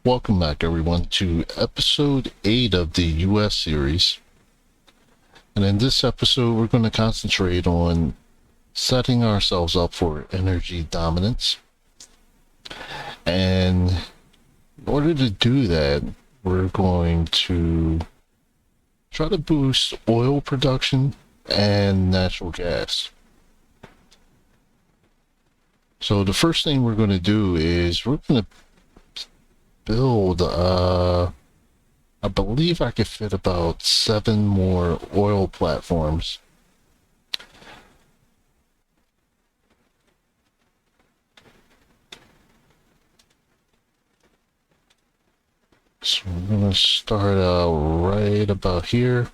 Welcome back, everyone, to episode 8 of the US series. And in this episode, we're going to concentrate on setting ourselves up for energy dominance. And in order to do that, we're going to try to boost oil production and natural gas. So the first thing we're going to do is we're going to build, I believe I could fit about 7 more oil platforms. So we're going to start out right about here.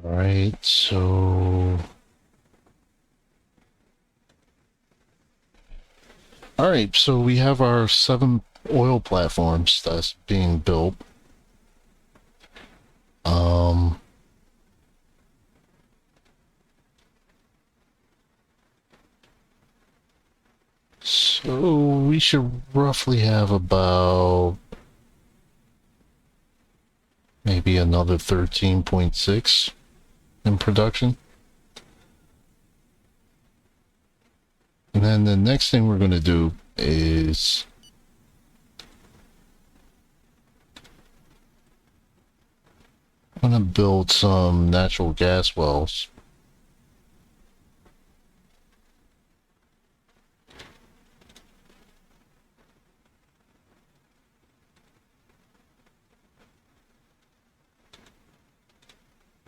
Alright, so... Alright, so we have our 7 oil platforms that's being built. So we should roughly have about maybe another 13.6 in production. And then the next thing we're going to do is I'm going to build some natural gas wells.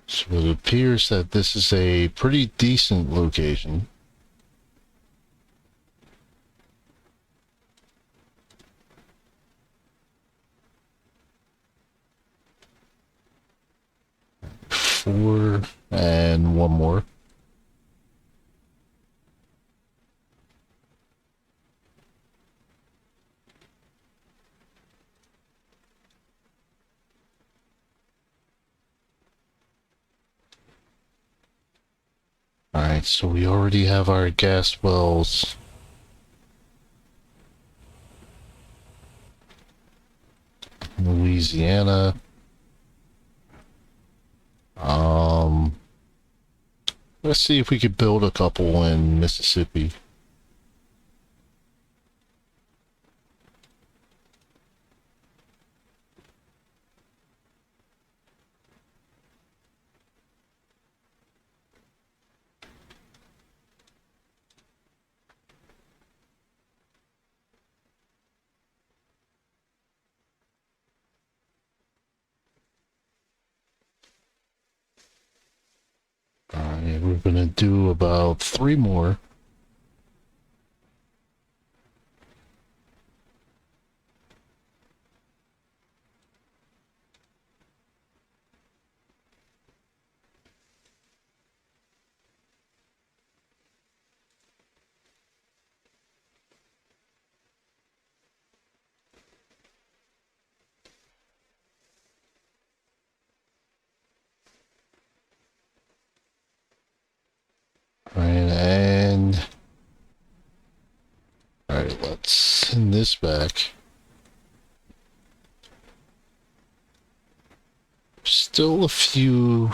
So it appears that this is a pretty decent location. Four and one more. Alright, so we already have our gas wells. Louisiana. Let's see if we could build a couple in Mississippi. Alright, we're gonna do about 3 more. Alright, let's send this back. Still a few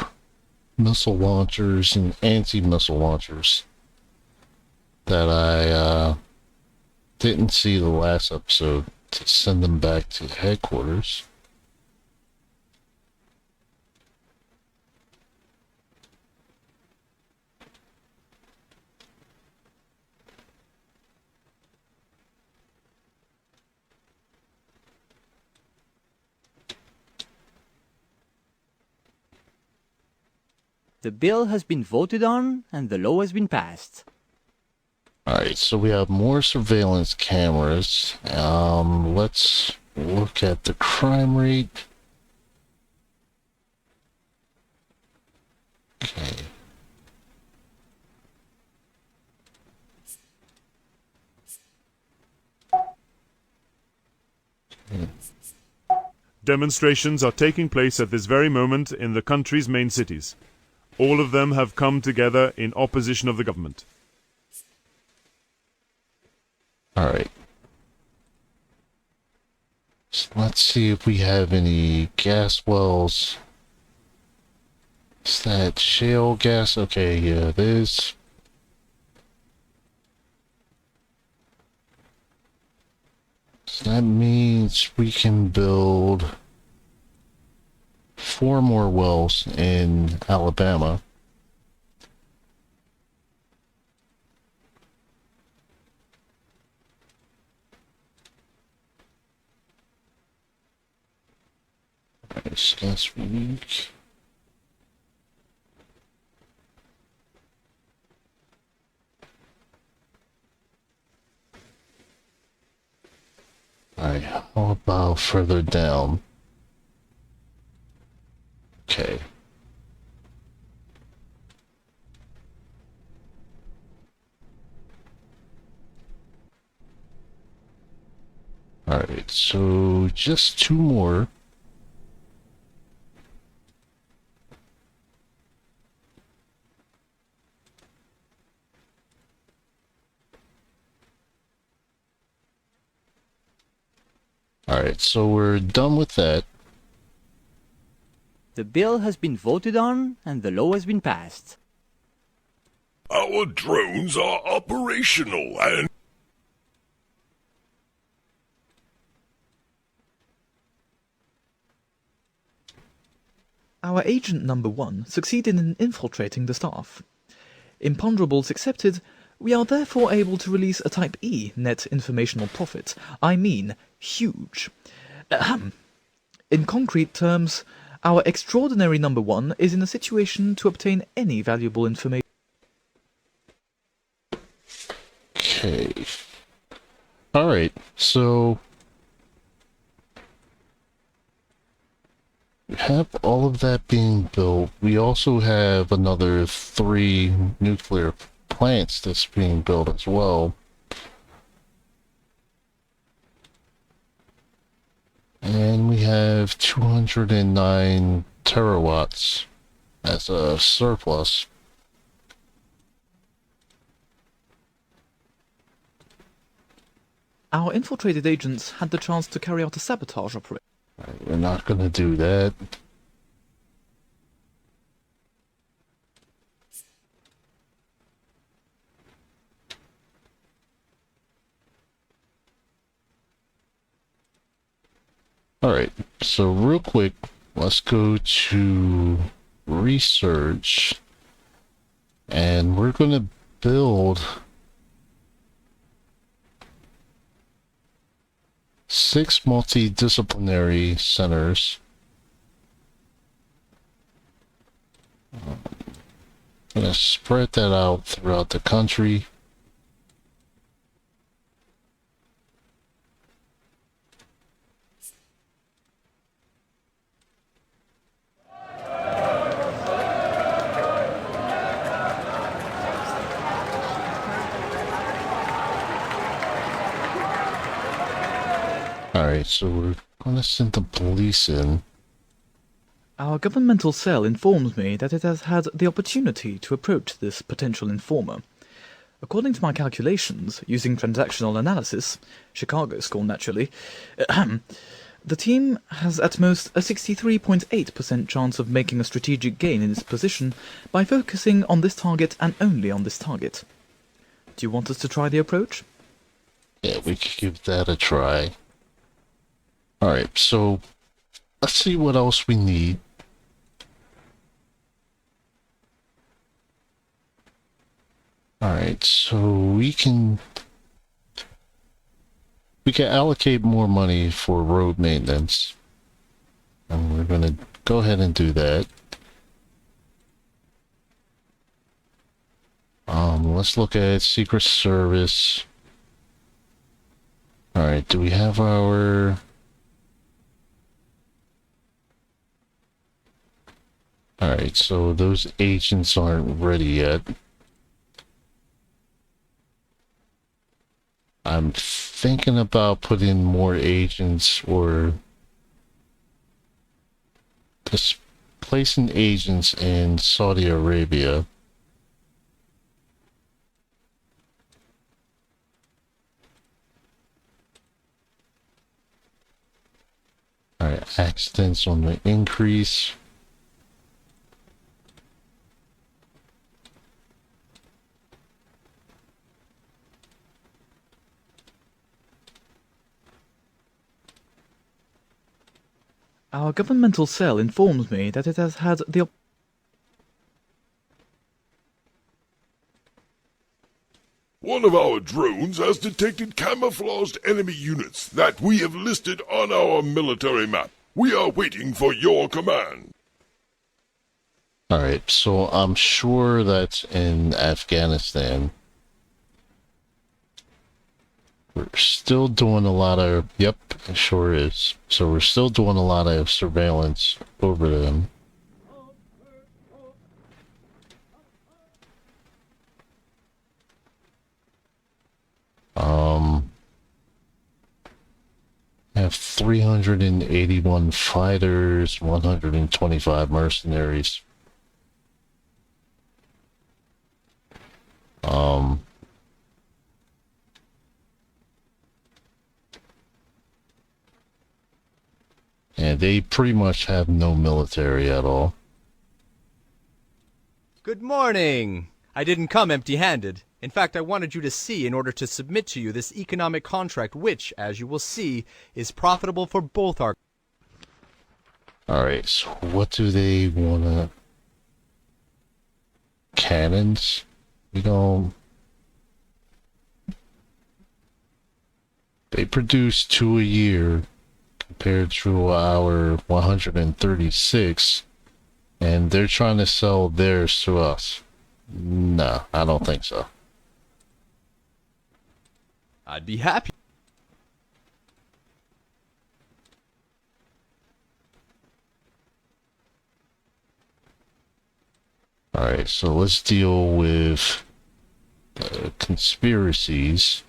missile launchers and anti-missile launchers that I didn't see the last episode to send them back to headquarters. The bill has been voted on and the law has been passed. Alright, so we have more surveillance cameras. Let's look at the crime rate. Okay. Demonstrations are taking place at this very moment in the country's main cities. All of them have come together in opposition of the government. Alright. So let's see if we have any gas wells. Is that shale gas? Okay, yeah, it is. So that means we can build 4 more wells in Alabama. Alright, so that's weak. Alright, how about further down? Okay. Alright, so just 2 more. Alright, so we're done with that. The bill has been voted on and the law has been passed. Our drones are operational and... Our agent number 1 succeeded in infiltrating the staff. Imponderables accepted, we are therefore able to release a Type E net informational profit. I mean, huge. Ahem. In concrete terms, our extraordinary number 1 is in a situation to obtain any valuable information. Okay. Alright, so we have all of that being built. We also have another 3 nuclear plants that's being built as well. And we have 209 terawatts as a surplus. Our infiltrated agents had the chance to carry out a sabotage operation. Right, we're not going to do that. Alright, so real quick, let's go to research, and we're going to build 6 multidisciplinary centers. I'm going to spread that out throughout the country. Alright, so we're gonna send the police in. Our governmental cell informs me that it has had the opportunity to approach this potential informer. According to my calculations, using transactional analysis, Chicago score naturally, the team has at most a 63.8% chance of making a strategic gain in its position by focusing on this target and only on this target. Do you want us to try the approach? Yeah, we could give that a try. Alright, so let's see what else we need. Alright, so we can allocate more money for road maintenance. And we're gonna go ahead and do that. Let's look at Secret Service. Alright, do we have our... Alright, so those agents aren't ready yet. I'm thinking about putting more agents or just placing agents in Saudi Arabia. Alright, accidents on the increase. Our governmental cell informs me that it has had the One of our drones has detected camouflaged enemy units that we have listed on our military map. We are waiting for your command. Alright, so I'm sure that's in Afghanistan. We're still doing a lot of... Yep, it sure is. So we're still doing a lot of surveillance over them. Have 381 fighters, 125 mercenaries. And they pretty much have no military at all. Good morning! I didn't come empty-handed. In fact, I wanted you to see in order to submit to you this economic contract which, as you will see, is profitable for both our... Alright, so what do they wanna... Cannons? We don't... They produce 2 a year compared to our 136, and they're trying to sell theirs to us. No, I don't think so. I'd be happy. Alright, so let's deal with conspiracies.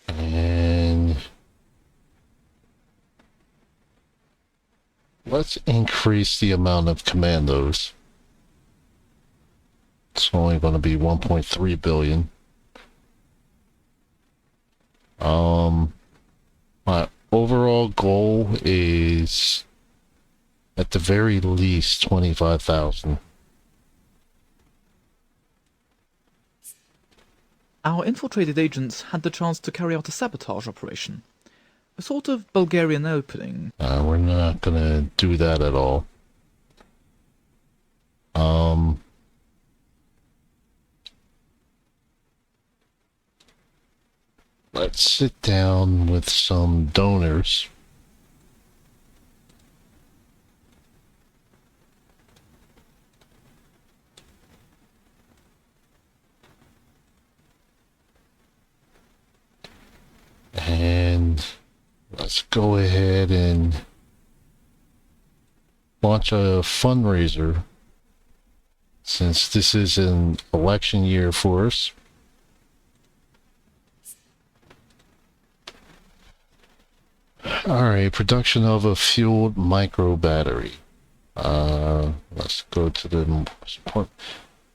And let's increase the amount of commandos. It's only going to be 1.3 billion. My overall goal is at the very least 25,000. Our infiltrated agents had the chance to carry out a sabotage operation. A sort of Bulgarian opening. We're not gonna do that at all. Let's sit down with some donors. And let's go ahead and launch a fundraiser since this is an election year for us. Alright, production of a fueled micro battery. Let's go to the point.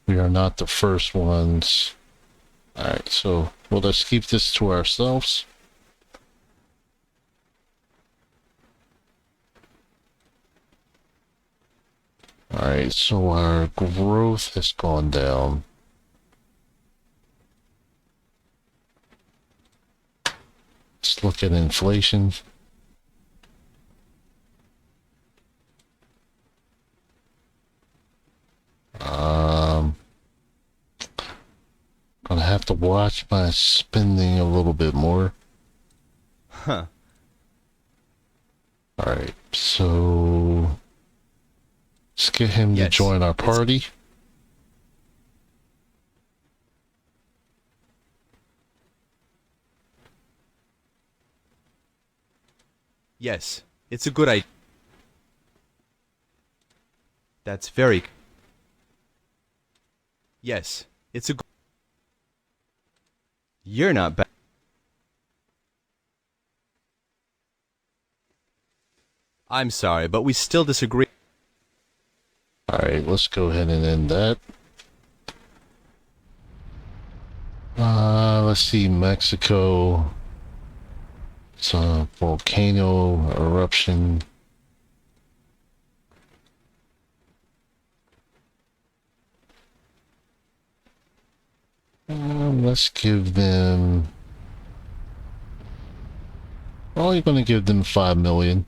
We are not the first ones. Alright, so we'll just keep this to ourselves. Alright, so our growth has gone down. Let's look at inflation. Gonna have to watch my spending a little bit more. Huh. Alright, so let's get him to Yes, join our it's- party. Yes, it's a good idea. That's very... Yes, it's a good... You're not bad. I'm sorry, but we still disagree. Alright, let's go ahead and end that. Let's see, Mexico. It's a volcano eruption. Let's give them... We're only going to give them 5 million.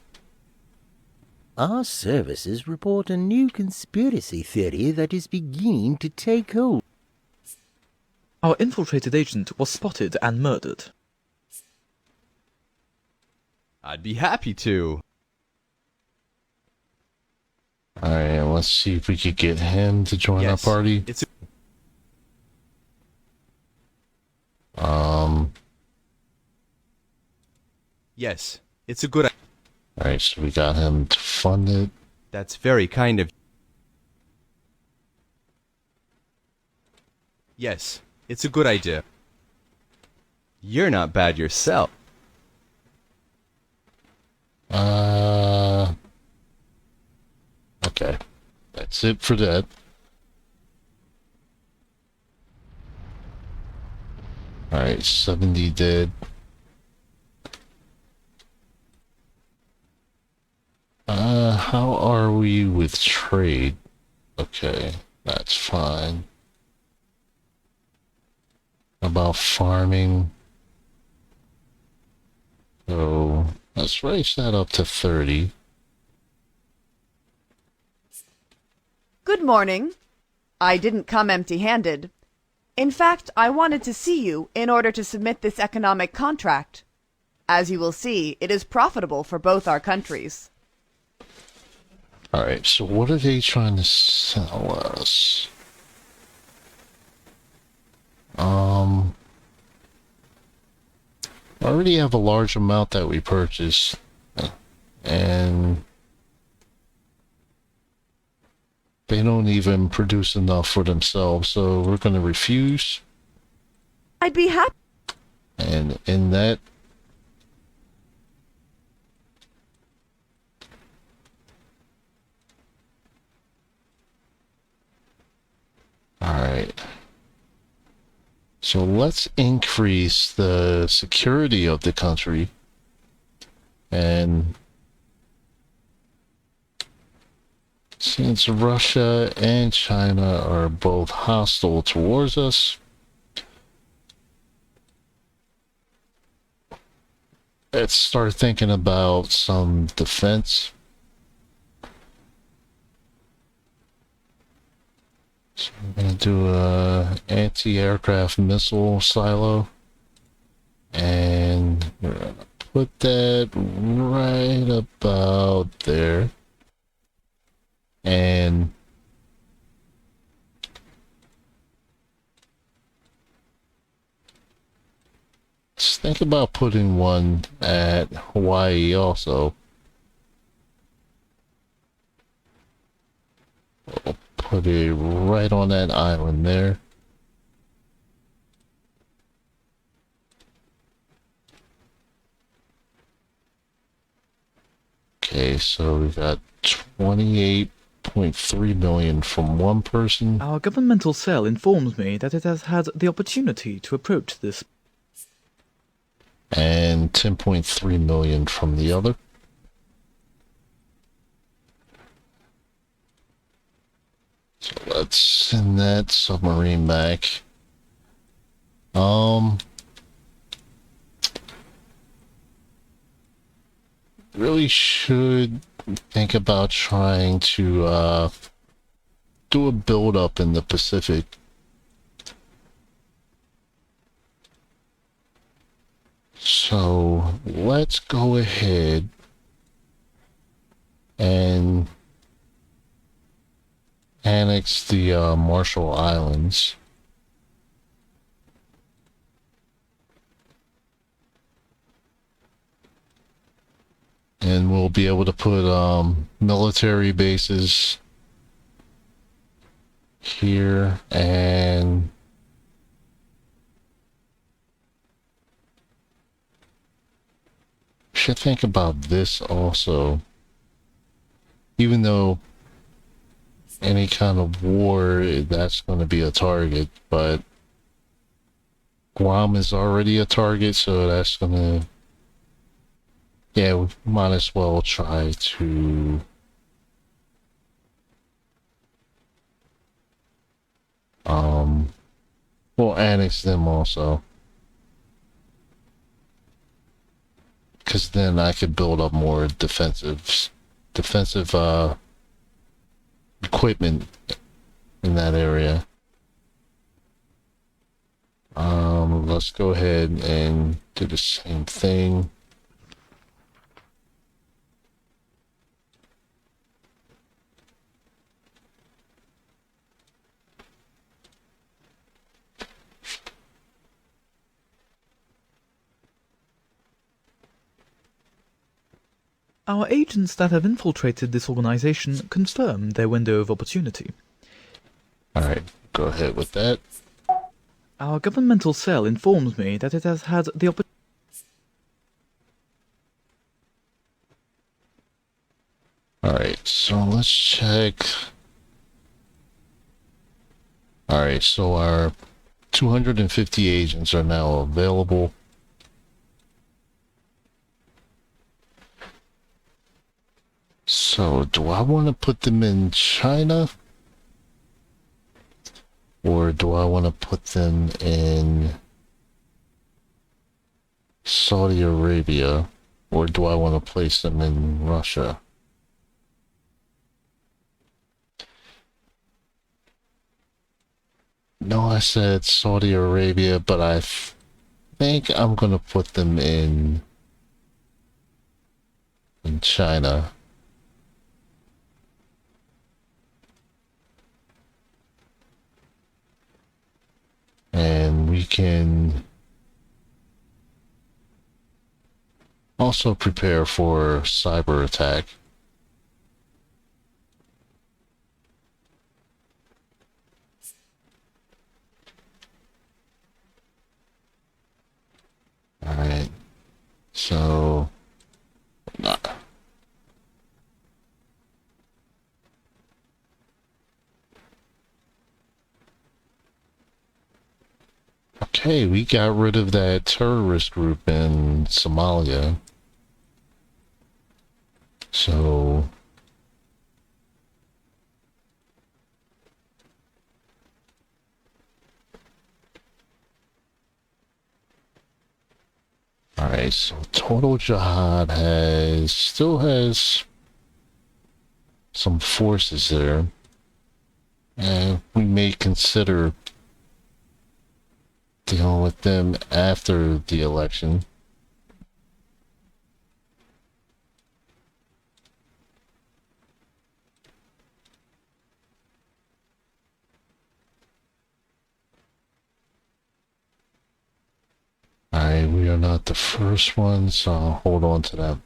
Our services report a new conspiracy theory that is beginning to take hold. Our infiltrated agent was spotted and murdered. I'd be happy to. Alright, let's see if we could get him to join Yes, our party. it's a... Yes, it's a good... Alright, so we got him to fund it. That's very kind of... Yes, it's a good idea. You're not bad yourself. Okay. That's it for that. Alright, 70 dead. How are we with trade? Okay, that's fine. About farming. So, let's raise that up to 30. Good morning. I didn't come empty-handed. In fact, I wanted to see you in order to submit this economic contract. As you will see, it is profitable for both our countries. Alright, so what are they trying to sell us? I already have a large amount that we purchased. And they don't even produce enough for themselves, so we're going to refuse. I'd be happy. And in that, alright. So let's increase the security of the country. And since Russia and China are both hostile towards us, let's start thinking about some defense. So we're going to do a anti-aircraft missile silo. And we're going to put that right about there. And let's think about putting one at Hawaii also. We'll put it right on that island there. Okay, so we got 28.3 million from one person. Our governmental cell informs me that it has had the opportunity to approach this. And 10.3 million from the other. So let's send that submarine back. Really should think about trying to do a build-up in the Pacific. So let's go ahead and annex the Marshall Islands. And we'll be able to put military bases here, and should think about this also. Even though any kind of war, that's going to be a target, but Guam is already a target, so that's going to, yeah, we might as well try to we'll annex them also, because then I could build up more defensive equipment in that area. Let's go ahead and do the same thing. Our agents that have infiltrated this organization confirm their window of opportunity. Alright, go ahead with that. Our governmental cell informs me that it has had the opportunity. Alright, so let's check. Alright, so our 250 agents are now available. So, do I want to put them in China? Or do I want to put them in Saudi Arabia? Or do I want to place them in Russia? No, I said Saudi Arabia, but I think I'm going to put them in China. And we can also prepare for cyber attack. Alright, so okay, we got rid of that terrorist group in Somalia. So alright, so Total Jihad still has some forces there. And we may consider dealing with them after the election. Alright, we are not the first ones, so I'll hold on to that.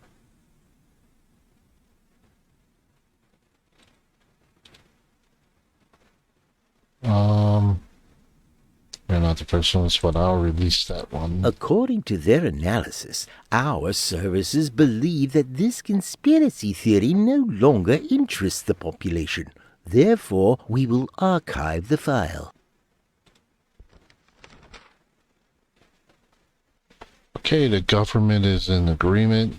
We're not the first ones, but I'll release that one. According to their analysis, our services believe that this conspiracy theory no longer interests the population. Therefore, we will archive the file. Okay, the government is in agreement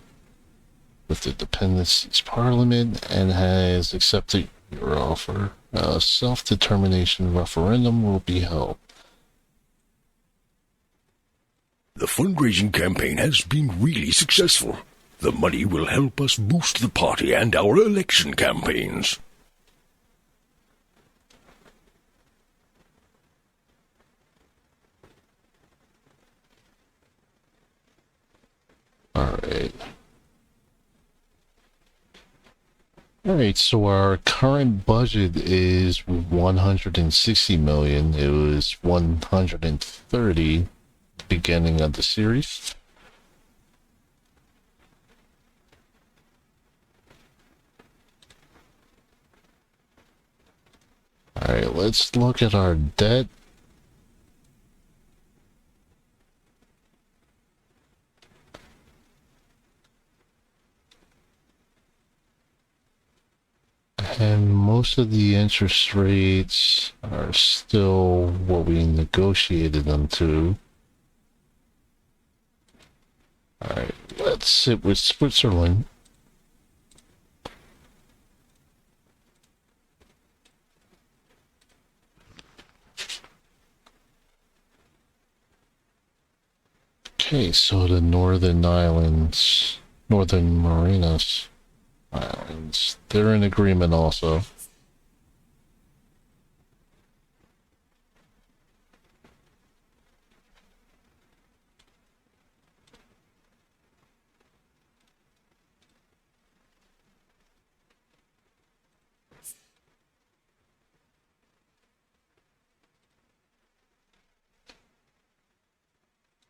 with the Dependencies Parliament and has accepted your offer. A self-determination referendum will be held. The fundraising campaign has been really successful. The money will help us boost the party and our election campaigns. Alright. Alright, so our current budget is 160 million. It was 130 beginning of the series. Alright, let's look at our debt. And most of the interest rates are still what we negotiated them to. Alright, let's sit with Switzerland. Okay, so the Northern Islands, Northern Marinas Islands, they're in agreement also.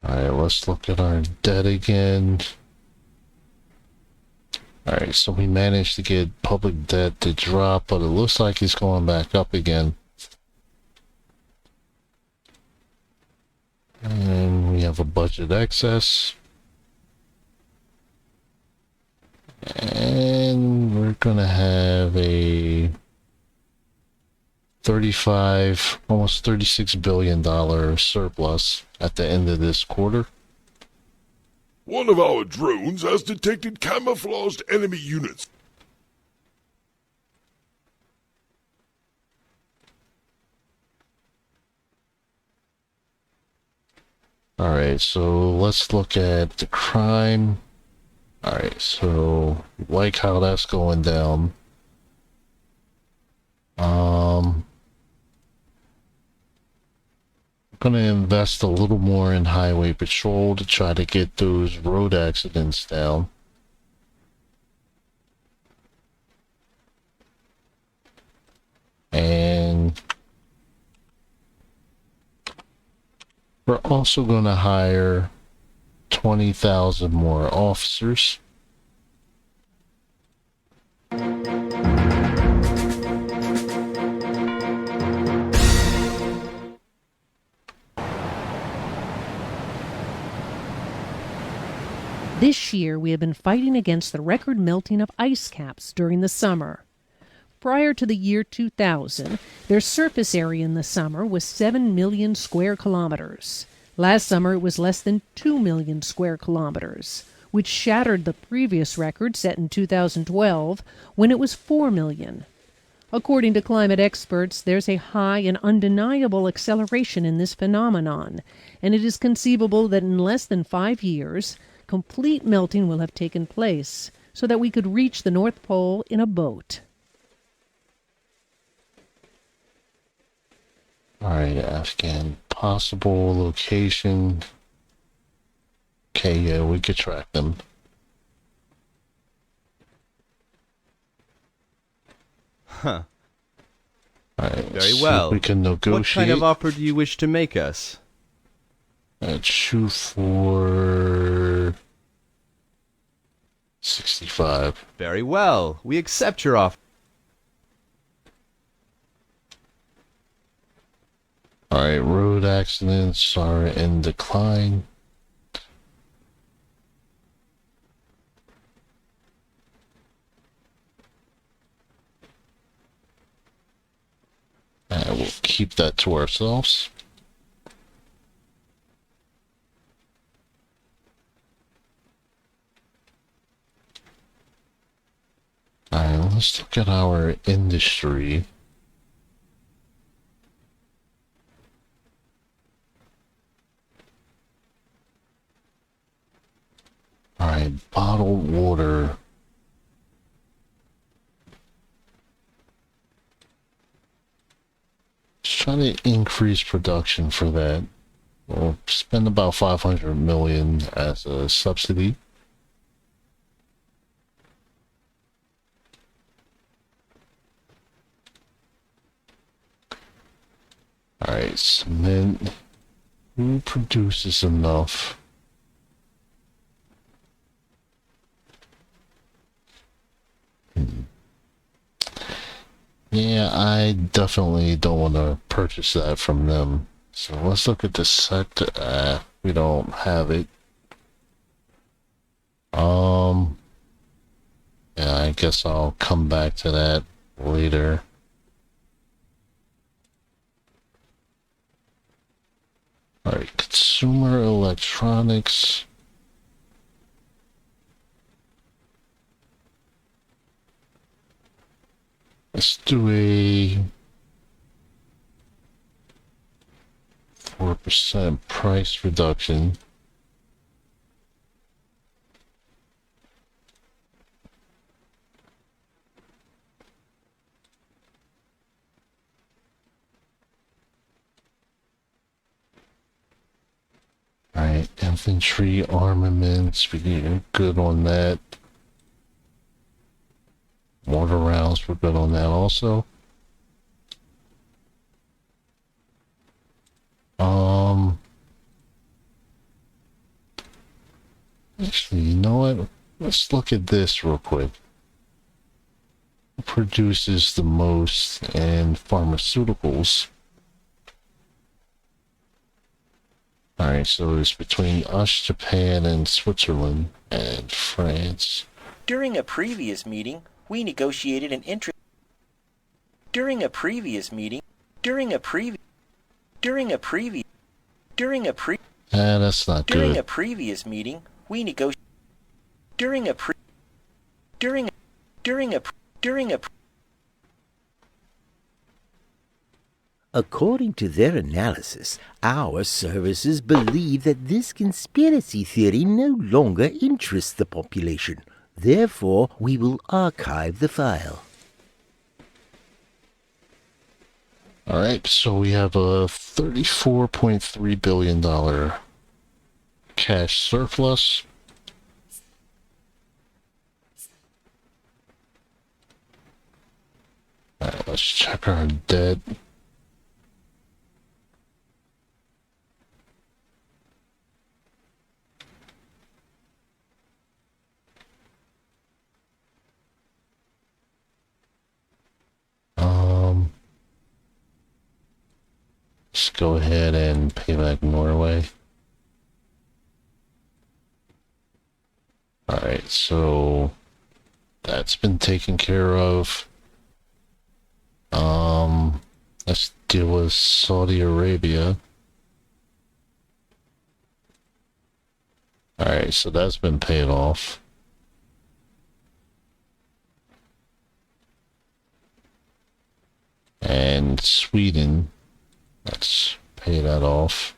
Alright, let's look at our debt again. Alright, so we managed to get public debt to drop, but it looks like it's going back up again. And we have a budget excess. And we're gonna have a 35, almost $36 billion surplus at the end of this quarter. One of our drones has detected camouflaged enemy units. Alright, so let's look at the crime. Alright, so like how that's going down. Gonna invest a little more in highway patrol to try to get those road accidents down. And we're also gonna hire 20,000 more officers. This year, we have been fighting against the record melting of ice caps during the summer. Prior to the year 2000, their surface area in the summer was 7 million square kilometers. Last summer, it was less than 2 million square kilometers, which shattered the previous record set in 2012 when it was 4 million. According to climate experts, there's a high and undeniable acceleration in this phenomenon, and it is conceivable that in less than 5 years, complete melting will have taken place so that we could reach the North Pole in a boat. Alright, Afghan possible location. Okay, yeah, we could track them. Huh. Alright, Very see well. if we can negotiate. What kind of offer do you wish to make us? Let's shoot for 65. Very well. We accept your offer. Alright, road accidents are in decline. And we'll keep that to ourselves. Alright, let's look at our industry. Alright, bottled water. Let's try to increase production for that. We'll spend about 500 million as a subsidy. Alright, cement. Who produces enough? Yeah, I definitely don't want to purchase that from them. So let's look at the sector. We don't have it. Yeah, I guess I'll come back to that later. Alright, consumer electronics. Let's do a 4% price reduction. Alright, infantry armaments, we get good on that. Mortar rounds, we're good on that also. Actually, you know what? Let's look at this real quick. Who produces the most in pharmaceuticals? Alright, so it's between us, Japan, and Switzerland, and France. During a previous meeting, we negotiated an interest. During a previous meeting, during a previous That's not during a good. previous meeting, we negotiated. During a pre. During a during a during a. According to their analysis, our services believe that this conspiracy theory no longer interests the population. Therefore, we will archive the file. Alright, so we have a $34.3 billion cash surplus. Alright, let's check our debt. Let's go ahead and pay back Norway. Alright, so that's been taken care of. Let's deal with Saudi Arabia. Alright, so that's been paid off. And Sweden, let's pay that off.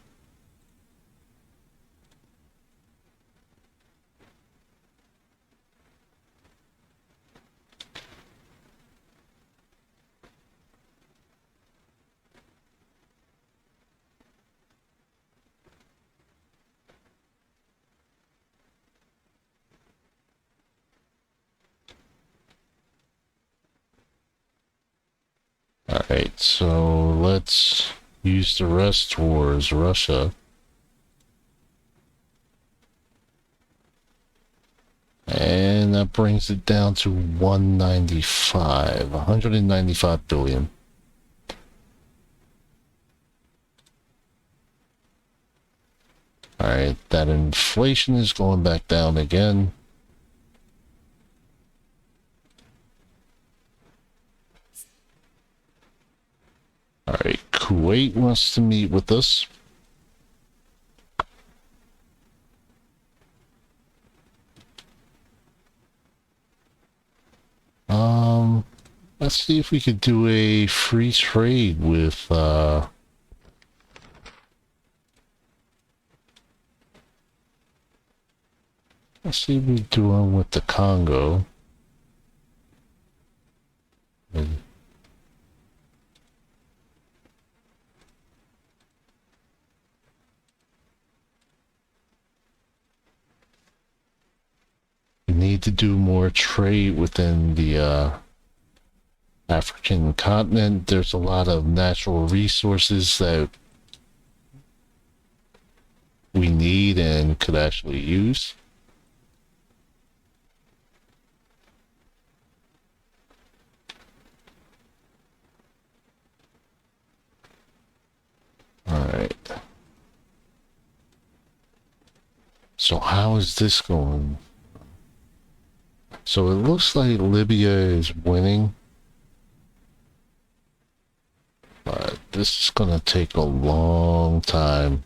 Alright, so let's use the rest towards Russia. And that brings it down to 195 billion. Alright, that inflation is going back down again. Alright, Kuwait wants to meet with us. Let's see if we could do a free trade with, let's see what we're doing with the Congo. We need to do more trade within the, African continent. There's a lot of natural resources that we need and could actually use. Alright. So how is this going? So it looks like Libya is winning. But this is gonna take a long time.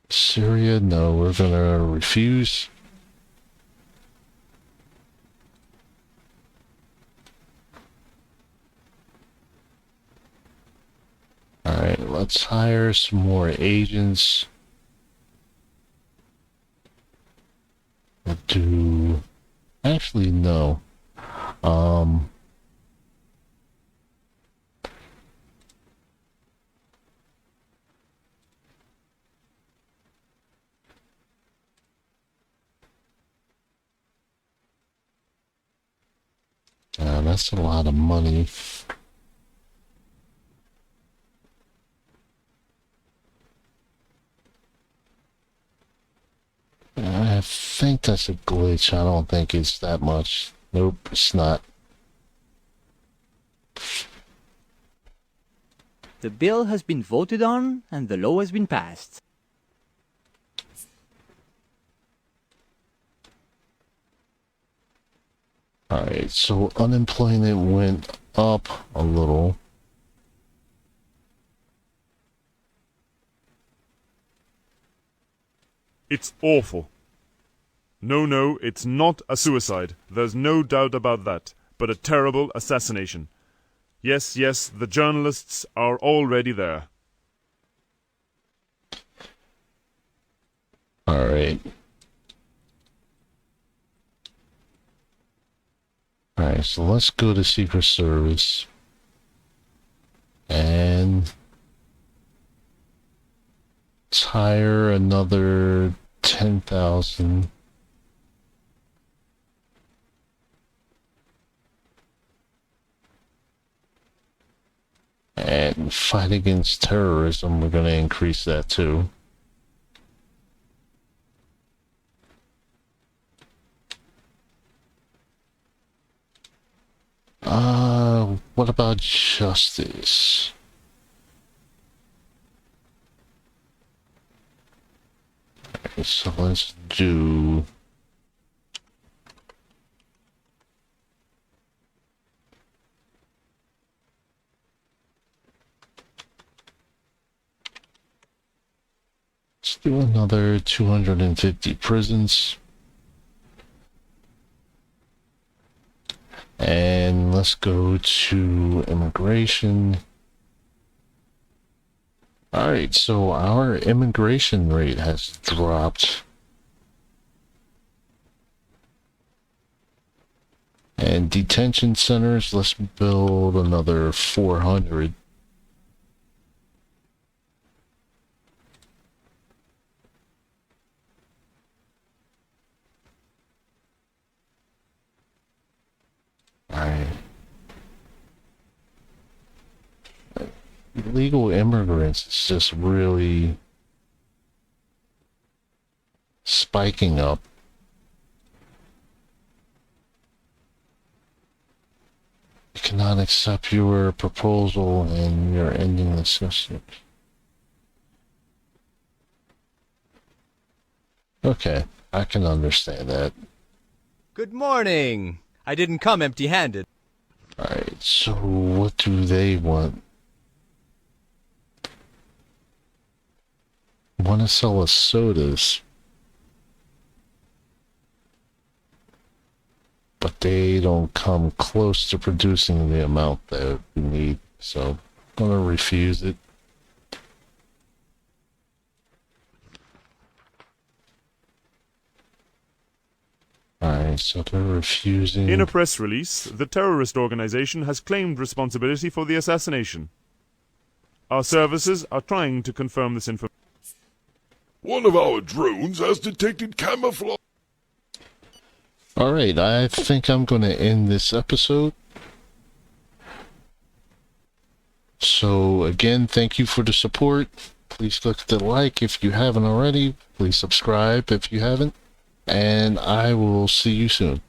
Syria, no, we're gonna refuse. Alright, let's hire some more agents. We'll do... Actually, no. That's a lot of money. I think that's a glitch. I don't think it's that much. Nope, it's not. The bill has been voted on and the law has been passed. Alright, so unemployment went up a little. It's awful. No, it's not a suicide. There's no doubt about that. But a terrible assassination. Yes, the journalists are already there. Alright. Alright, so let's go to Secret Service. And let's hire another 10,000. And fight against terrorism, we're going to increase that too. What about justice? Okay, so let's do... Let's do another 250 prisons. And let's go to immigration. Alright, so our immigration rate has dropped. And detention centers, let's build another 400. Alright. Illegal immigrants is just really spiking up. I cannot accept your proposal and you're ending the session. Okay, I can understand that. Good morning. I didn't come empty-handed. Alright, so what do they want? Want to sell us sodas. But they don't come close to producing the amount that we need, so I'm gonna refuse it. Alright, so they're refusing. In a press release, the terrorist organization has claimed responsibility for the assassination. Our services are trying to confirm this information. One of our drones has detected camouflage. Alright, I think I'm going to end this episode. So, again, thank you for the support. Please click the like if you haven't already. Please subscribe if you haven't. And I will see you soon.